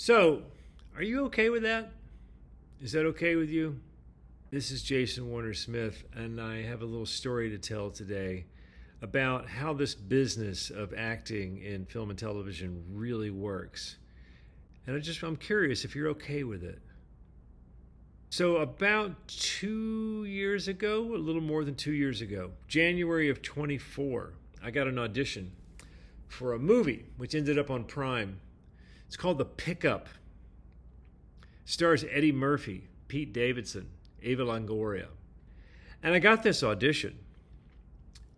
So, are you okay with that? Is that okay with you? This is Jayson Warner Smith, and I have a little story to tell today about how this business of acting in film and television really works. And I'm curious if you're okay with it. So, about 2 years ago, a little more than 2 years ago, January of 24, I got an audition for a movie which ended up on Prime. It's called The Pickup. Stars Eddie Murphy, Pete Davidson, Ava Longoria. And I got this audition.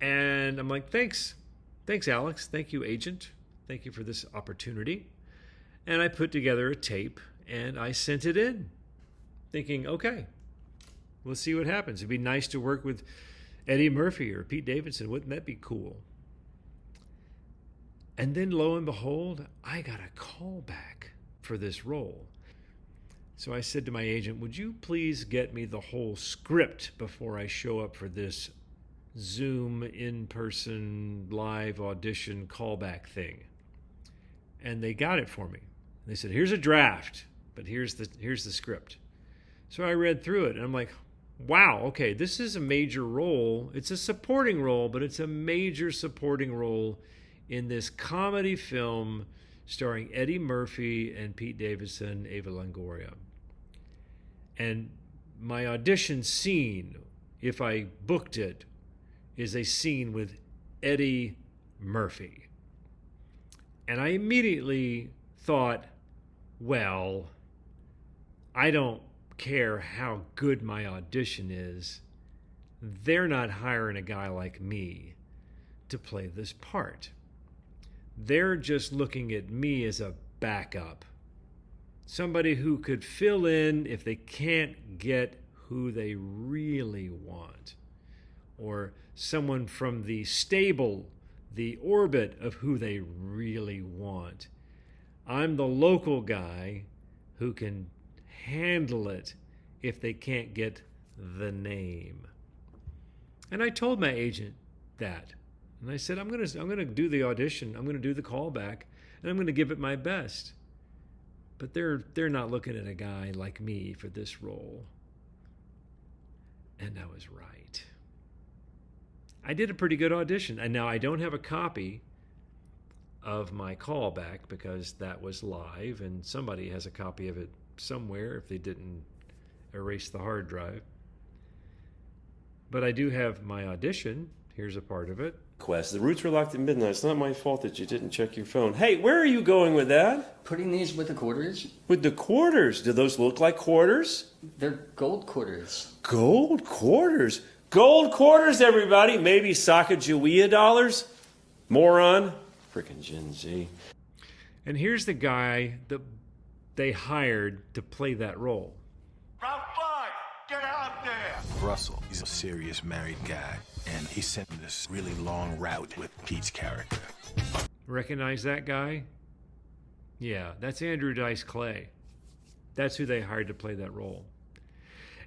And I'm like, thanks, Alex. Thank you, agent. Thank you for this opportunity. And I put together a tape and I sent it in, thinking, okay, let's see what happens. It'd be nice to work with Eddie Murphy or Pete Davidson. Wouldn't that be cool? And then lo and behold, I got a call back for this role. So I said to my agent, would you please get me the whole script before I show up for this Zoom in-person live audition callback thing? And they got it for me. They said, here's a draft, but here's the script. So I read through it and I'm like, wow, okay, this is a major role. It's a supporting role, but it's a major supporting role in this comedy film starring Eddie Murphy and Pete Davidson, Ava Longoria. And my audition scene, if I booked it, is a scene with Eddie Murphy. And I immediately thought, well, I don't care how good my audition is. They're not hiring a guy like me to play this part. They're just looking at me as a backup. Somebody who could fill in if they can't get who they really want. Or someone from the stable, the orbit of who they really want. I'm the local guy who can handle it if they can't get the name. And I told my agent that. And I said, I'm gonna do the audition, I'm gonna do the callback, and I'm gonna give it my best. But they're not looking at a guy like me for this role. And I was right. I did a pretty good audition. And now I don't have a copy of my callback because that was live, and somebody has a copy of it somewhere if they didn't erase the hard drive. But I do have my audition. Here's a part of it. The routes were locked at midnight. It's not my fault that you didn't check your phone. Hey, where are you going with that? Putting these with the quarters. With the quarters? Do those look like quarters? They're gold quarters. Gold quarters? Gold quarters, everybody. Maybe Sacagawea dollars? Moron. Frickin' Gen Z. And here's the guy that they hired to play that role. Route 5, get out there! Russell, he's a serious married guy, and he sent this really long route with Pete's character. Recognize that guy? Yeah, that's Andrew Dice Clay. That's who they hired to play that role.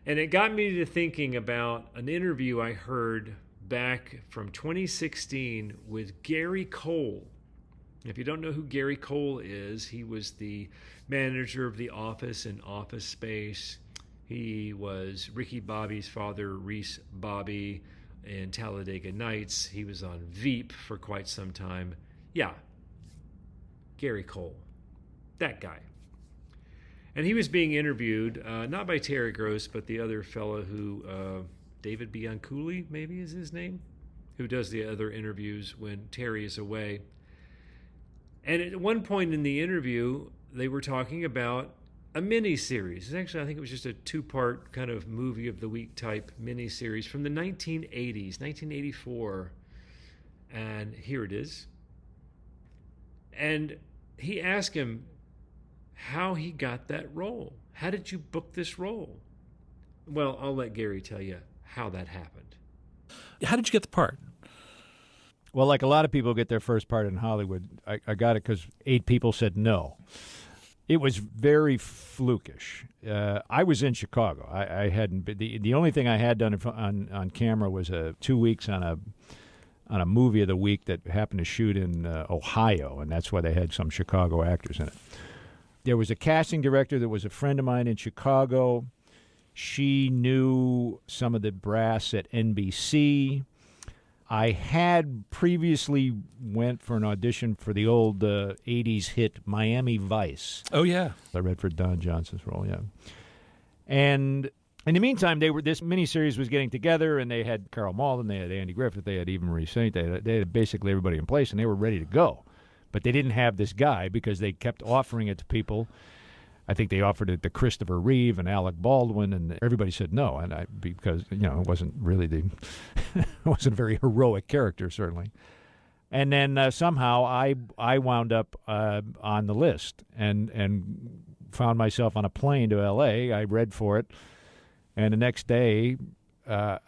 And it got me to thinking about an interview I heard back from 2016 with Gary Cole. If you don't know who Gary Cole is, he was the manager of The Office and Office Space. He was Ricky Bobby's father, Reese Bobby, in Talladega Nights. He was on Veep for quite some time. Yeah, Gary Cole, that guy. And he was being interviewed, not by Terry Gross, but the other fellow who, David Bianculli, maybe is his name, who does the other interviews when Terry is away. And at one point in the interview, they were talking about a mini-series. Actually, I think it was just a two-part kind of movie of the week type mini-series from the 1980s, 1984. And here it is. And he asked him how he got that role. How did you book this role? Well, I'll let Gary tell you how that happened. How did you get the part? Well, like a lot of people get their first part in Hollywood, I got it because 8 people said no. It was very flukish. I was in Chicago. I hadn't been, the only thing I had done on camera was 2 weeks on a movie of the week that happened to shoot in Ohio, and that's why they had some Chicago actors in it. There was a casting director that was a friend of mine in Chicago. She knew some of the brass at NBC. I had previously went for an audition for the old 80s hit Miami Vice. Oh, yeah. I read for Don Johnson's role, yeah. And in the meantime, this miniseries was getting together, and they had Carl Malden, they had Andy Griffith, they had Eva Marie Saint, they had basically everybody in place, and they were ready to go. But they didn't have this guy because they kept offering it to people. I think they offered it to Christopher Reeve and Alec Baldwin, and everybody said no. And because it wasn't really it wasn't a very heroic character, certainly. And then somehow I wound up on the list and found myself on a plane to L.A. I read for it, and the next day, I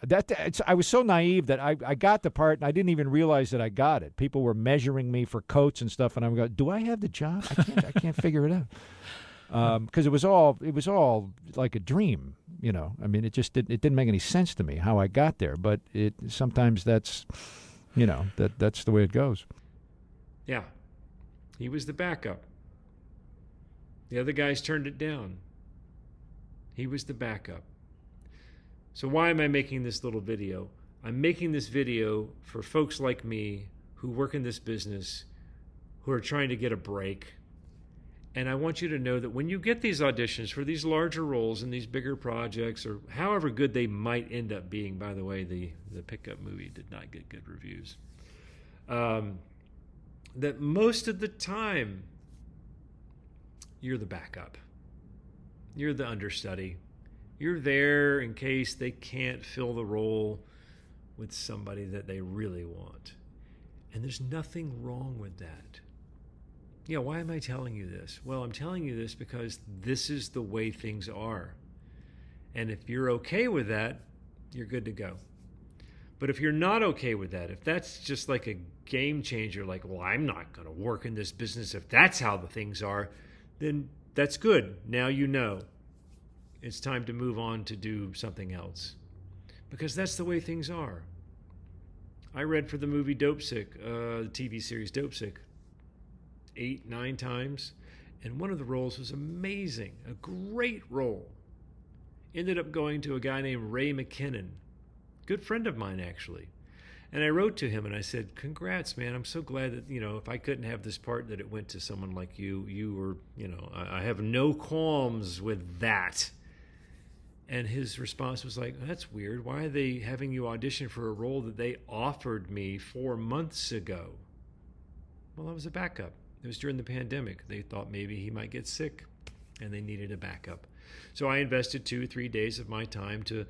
was so naive that I got the part and I didn't even realize that I got it. People were measuring me for coats and stuff, and I'm going, "Do I have the job? I can't figure it out." Because it was all like a dream, I mean, it didn't make any sense to me how I got there. But sometimes that's the way it goes. Yeah, he was the backup. The other guys turned it down. He was the backup. So why am I making this little video? I'm making this video for folks like me who work in this business, who are trying to get a break. And I want you to know that when you get these auditions for these larger roles in these bigger projects, or however good they might end up being, by the way, the Pickup movie did not get good reviews, that most of the time, you're the backup. You're the understudy. You're there in case they can't fill the role with somebody that they really want. And there's nothing wrong with that. Yeah, why am I telling you this? Well, I'm telling you this because this is the way things are. And if you're okay with that, you're good to go. But if you're not okay with that, if that's just like a game changer, like, well, I'm not going to work in this business if that's how the things are, then that's good. Now you know. It's time to move on to do something else. Because that's the way things are. I read for the movie Dope Sick, the TV series Dope Sick, 8, 9 times, and one of the roles was amazing, a great role. Ended up going to a guy named Ray McKinnon, good friend of mine actually. And I wrote to him and I said, "Congrats, man, I'm so glad that, if I couldn't have this part, that it went to someone like you. You were, I have no qualms with that." And his response was like, "That's weird. Why are they having you audition for a role that they offered me 4 months ago?" Well, I was a backup. It was during the pandemic. They thought maybe he might get sick, and they needed a backup. So I invested 2-3 days of my time to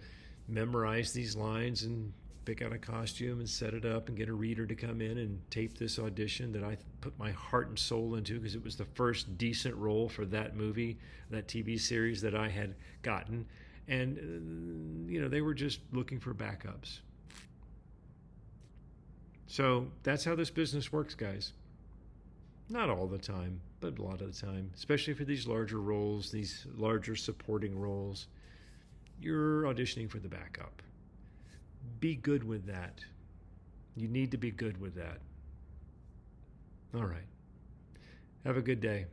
memorize these lines and pick out a costume and set it up and get a reader to come in and tape this audition that I put my heart and soul into because it was the first decent role for that movie, that TV series that I had gotten. And, they were just looking for backups. So that's how this business works, guys. Not all the time, but a lot of the time, especially for these larger roles, these larger supporting roles, you're auditioning for the backup. Be good with that. You need to be good with that. All right. Have a good day.